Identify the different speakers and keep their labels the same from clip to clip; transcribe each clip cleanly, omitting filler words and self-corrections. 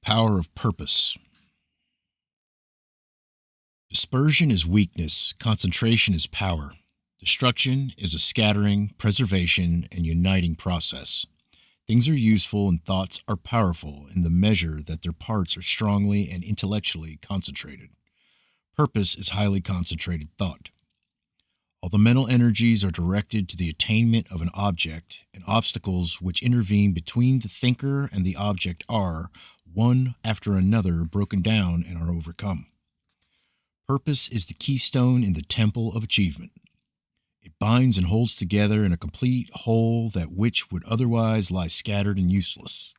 Speaker 1: Power of purpose. Dispersion is weakness, concentration is power. Destruction is a scattering, preservation, and uniting process. Things are useful and thoughts are powerful in the measure that their parts are strongly and intellectually concentrated. Purpose is highly concentrated thought. All the mental energies are directed to the attainment of an object, and obstacles which intervene between the thinker and the object are, one after another, broken down and are overcome. Purpose is the keystone in the temple of achievement. It binds and holds together in a complete whole that which would otherwise lie scattered and useless.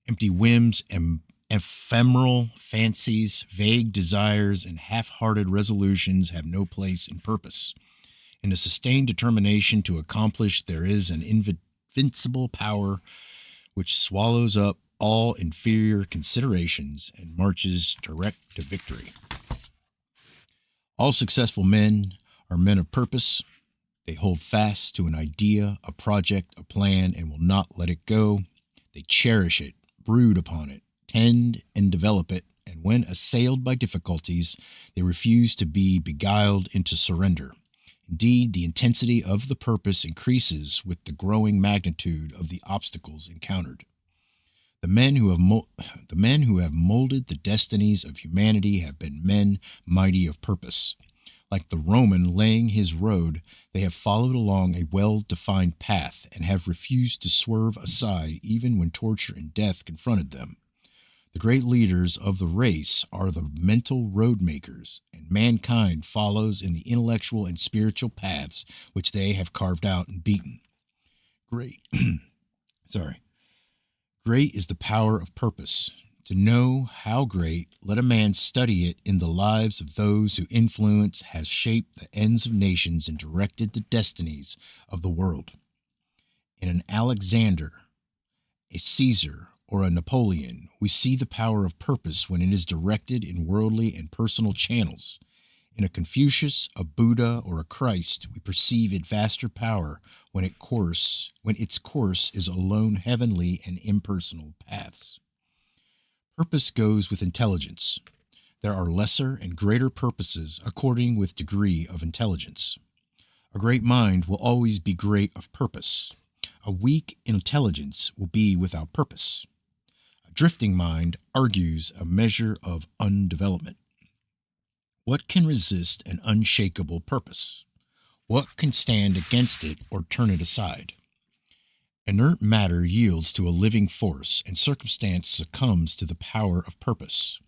Speaker 1: Empty whims and ephemeral fancies, vague desires, and half-hearted resolutions have no place in purpose. In a sustained determination to accomplish, there is an invincible power which swallows up all inferior considerations and marches direct to victory. All successful men are men of purpose. They hold fast to an idea, a project, a plan, and will not let it go. They cherish it, brood upon it, tend and develop it, and when assailed by difficulties, they refuse to be beguiled into surrender. Indeed, the intensity of the purpose increases with the growing magnitude of the obstacles encountered. The men who have molded the destinies of humanity have been men mighty of purpose. Like the Roman laying his road, they have followed along a well-defined path and have refused to swerve aside even when torture and death confronted them. The great leaders of the race are the mental road makers, and mankind follows in the intellectual and spiritual paths which they have carved out and beaten. Great. Great is the power of purpose. To know how great, let a man study it in the lives of those whose influence has shaped the ends of nations and directed the destinies of the world. In an Alexander, a Caesar, or a Napoleon, we see the power of purpose when it is directed in worldly and personal channels. In a Confucius, a Buddha, or a Christ, we perceive its vaster power when its course is alone heavenly and impersonal paths. Purpose goes with intelligence. There are lesser and greater purposes according with degree of intelligence. A great mind will always be great of purpose. A weak intelligence will be without purpose. A drifting mind argues a measure of undevelopment. What can resist an unshakable purpose? What can stand against it or turn it aside? Inert matter yields to a living force, and circumstance succumbs to the power of purpose.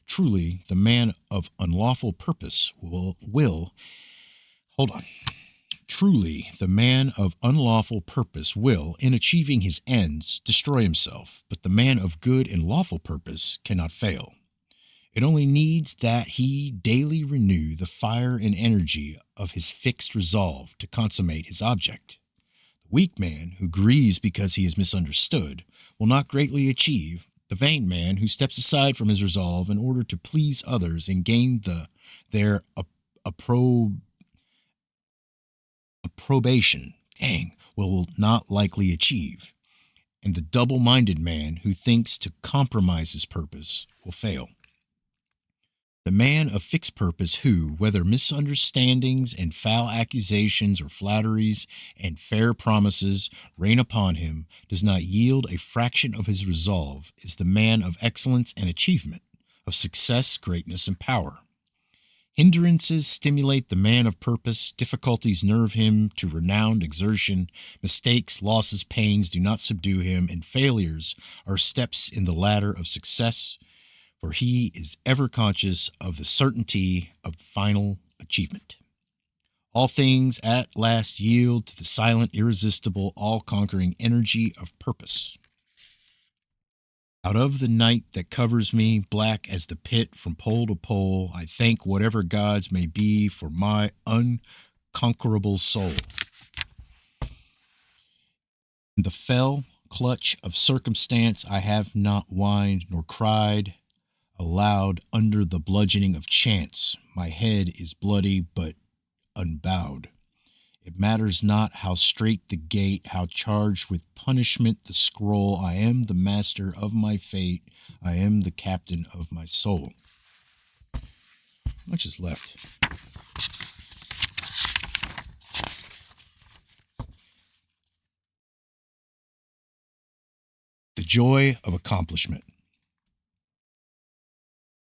Speaker 1: Truly, the man of unlawful purpose Truly, the man of unlawful purpose will, in achieving his ends, destroy himself, but the man of good and lawful purpose cannot fail. It only needs that he daily renew the fire and energy of his fixed resolve to consummate his object. The weak man who grieves because he is misunderstood will not greatly achieve. The vain man who steps aside from his resolve in order to please others and gain their approbation, will not likely achieve. And the double-minded man who thinks to compromise his purpose will fail. The man of fixed purpose who, whether misunderstandings and foul accusations or flatteries and fair promises rain upon him, does not yield a fraction of his resolve, is the man of excellence and achievement, of success, greatness, and power. Hindrances stimulate the man of purpose, difficulties nerve him to renowned exertion, mistakes, losses, pains do not subdue him, and failures are steps in the ladder of success, for he is ever conscious of the certainty of final achievement. All things at last yield to the silent, irresistible, all-conquering energy of purpose. Out of the night that covers me, black as the pit from pole to pole, I thank whatever gods may be for my unconquerable soul. In the fell clutch of circumstance, I have not whined nor cried aloud under the bludgeoning of chance. My head is bloody but unbowed. It matters not how strait the gate, how charged with punishment the scroll. I am the master of my fate. I am the captain of my soul. How much is left? The joy of accomplishment.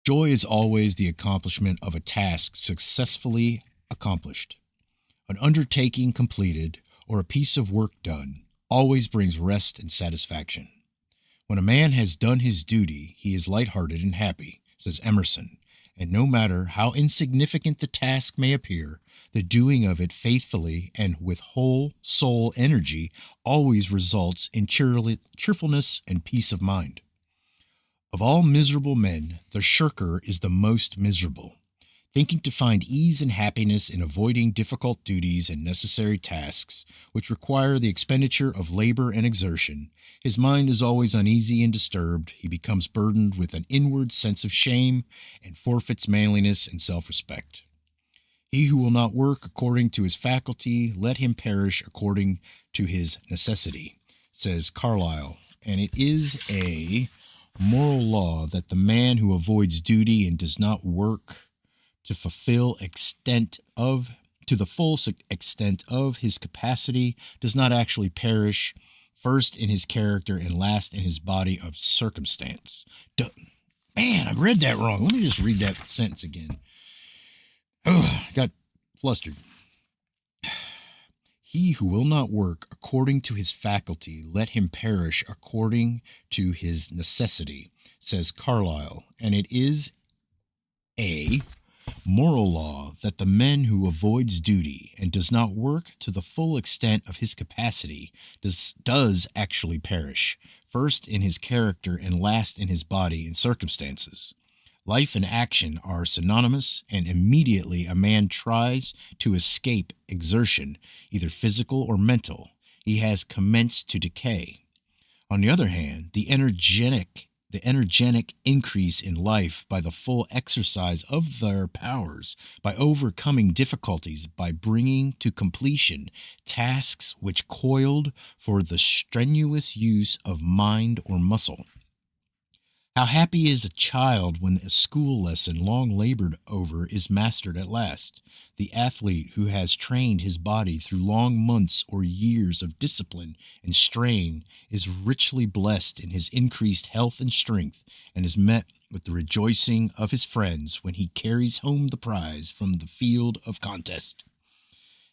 Speaker 1: Joy is always the accomplishment of a task successfully accomplished. An undertaking completed or a piece of work done always brings rest and satisfaction. When a man has done his duty, he is lighthearted and happy, says Emerson, and no matter how insignificant the task may appear, the doing of it faithfully and with whole soul energy always results in cheerfulness and peace of mind. Of all miserable men, the shirker is the most miserable. Thinking to find ease and happiness in avoiding difficult duties and necessary tasks, which require the expenditure of labor and exertion, his mind is always uneasy and disturbed. He becomes burdened with an inward sense of shame and forfeits manliness and self-respect. He who will not work according to his faculty, let him perish according to his necessity, says Carlyle. And it is a moral law that the man who avoids duty and does not work to the full extent of his capacity does not actually perish, first in his character and last in his body of circumstance. Man, I read that wrong. Let me just read that sentence again. Got flustered. He who will not work according to his faculty, let him perish according to his necessity, says Carlyle. And it is a moral law that the man who avoids duty and does not work to the full extent of his capacity does actually perish, first in his character and last in his body and circumstances. Life and action are synonymous, and immediately a man tries to escape exertion, either physical or mental, he has commenced to decay. On the other hand, the energetic increase in life by the full exercise of their powers, by overcoming difficulties, by bringing to completion tasks which coiled for the strenuous use of mind or muscle. How happy is a child when a school lesson long labored over is mastered at last. The athlete who has trained his body through long months or years of discipline and strain is richly blessed in his increased health and strength, and is met with the rejoicing of his friends when he carries home the prize from the field of contest.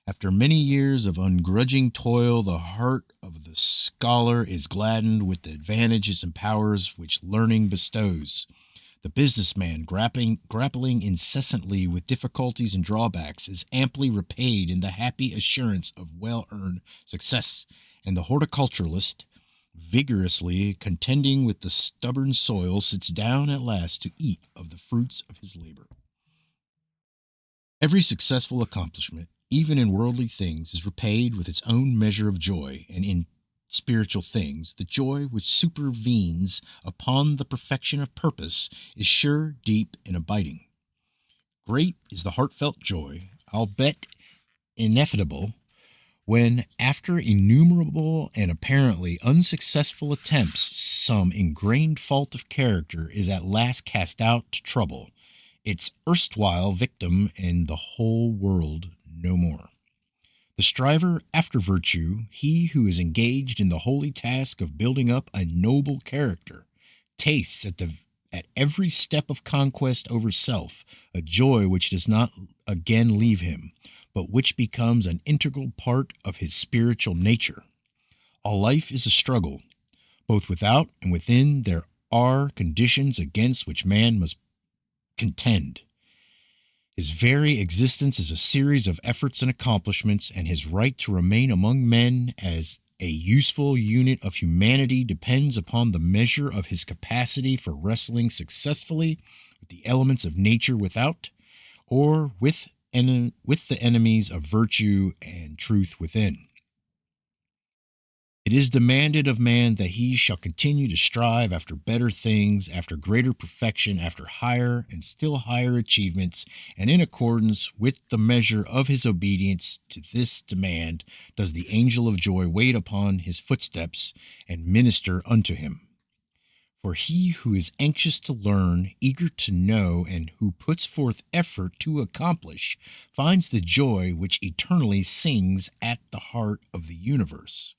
Speaker 1: After many years of ungrudging toil, the heart of the scholar is gladdened with the advantages and powers which learning bestows. The businessman, grappling incessantly with difficulties and drawbacks, is amply repaid in the happy assurance of well-earned success, and the horticulturalist, vigorously contending with the stubborn soil, sits down at last to eat of the fruits of his labor. Every successful accomplishment, even in worldly things, is repaid with its own measure of joy, and in spiritual things, the joy which supervenes upon the perfection of purpose is sure, deep, and abiding. Great is the heartfelt joy, I'll bet ineffable, when, after innumerable and apparently unsuccessful attempts, some ingrained fault of character is at last cast out to trouble its erstwhile victim and the whole world no more. The striver after virtue, he who is engaged in the holy task of building up a noble character, tastes at every step of conquest over self a joy which does not again leave him, but which becomes an integral part of his spiritual nature. All life is a struggle. Both without and within there are conditions against which man must contend. His very existence is a series of efforts and accomplishments, and his right to remain among men as a useful unit of humanity depends upon the measure of his capacity for wrestling successfully with the elements of nature without, or with the enemies of virtue and truth within. It is demanded of man that he shall continue to strive after better things, after greater perfection, after higher and still higher achievements, and in accordance with the measure of his obedience to this demand does the angel of joy wait upon his footsteps and minister unto him. For he who is anxious to learn, eager to know, and who puts forth effort to accomplish, finds the joy which eternally sings at the heart of the universe.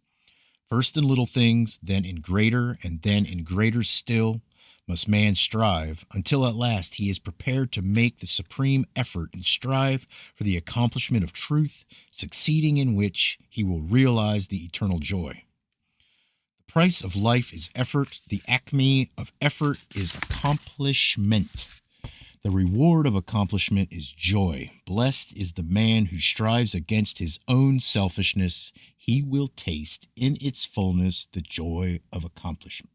Speaker 1: First in little things, then in greater, and then in greater still, must man strive, until at last he is prepared to make the supreme effort and strive for the accomplishment of truth, succeeding in which he will realize the eternal joy. The price of life is effort. The acme of effort is accomplishment. The reward of accomplishment is joy. Blessed is the man who strives against his own selfishness. He will taste in its fullness the joy of accomplishment.